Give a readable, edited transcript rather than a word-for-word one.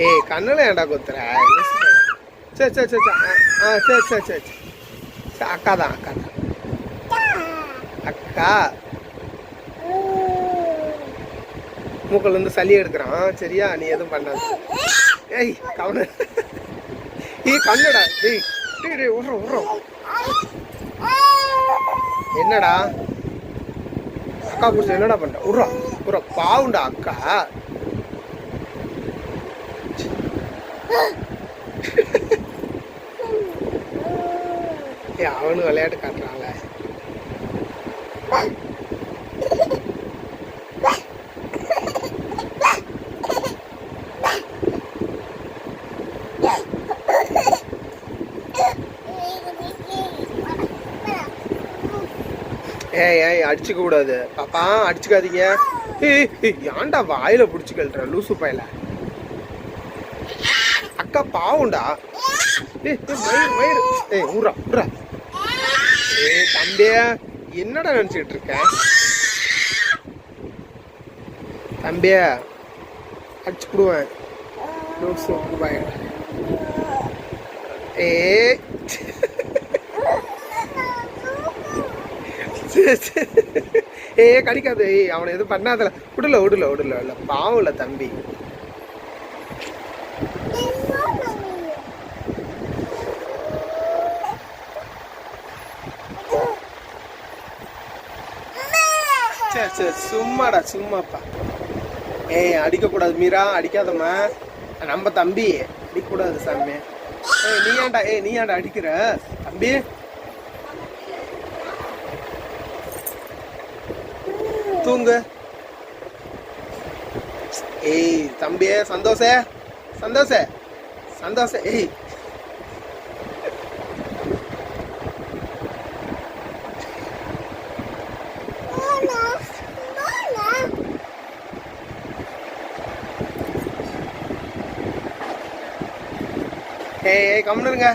ஏய் கண்ணுல ஏன்டா குத்துற? சரி சரி சரி சரி சரி சரி சரி அக்கா தான் அக்கா தான் அக்கா. மூக்கில் இருந்து சளி எடுக்கிறான். சரியா, நீ எதுவும் பண்ணாது. ஏய் கவன ஏய் கண்ணுடா. டேய் டேய் டேய் விட்றோம் விட்றோம். என்னடா அக்கா பிடிச்ச என்னடா பண்ண? விட்றோம் விட்றோம் பாவுண்டா அக்கா. ஏய் அவனு விளையாட்டு காட்டுறான்ல. ஏய் ஏய் அடிச்சுக்க கூடாது பாப்பா, அடிச்சுக்காதீங்க. ஏய் ஏன்டா வாயில பிடிச்சி கழுற லூசு பையல. அக்கா பாவுண்டா. ஏய் மயிர் மயிர். ஏய் ஊரா ஊரா. ஏய் தம்பிய என்னடா நினைச்சிட்டு இருக்க? தம்பிய அடிச்சு விடுவேன் லூசு பையன். ஏய் ஏ கடிக்காது. ஏய் அவனை எதுவும் பண்ணாதல. விடல விடல விடல இல்லை பாவம் இல்லை தம்பி. சரி சரி சும்மாடா சும்மாப்பா. ஏய் அடிக்கக்கூடாது மீரா, அடிக்காதம்மா. நம்ம தம்பி அடிக்கக்கூடாது சாமி. ஏய் நீ ஏன்டா அடிக்கிற தம்பி? தூங்கு. ஏய் தம்பி சந்தோஷ சந்தோஷ சந்தோஷ. ஏய் ஏய் கம்முனுங்க.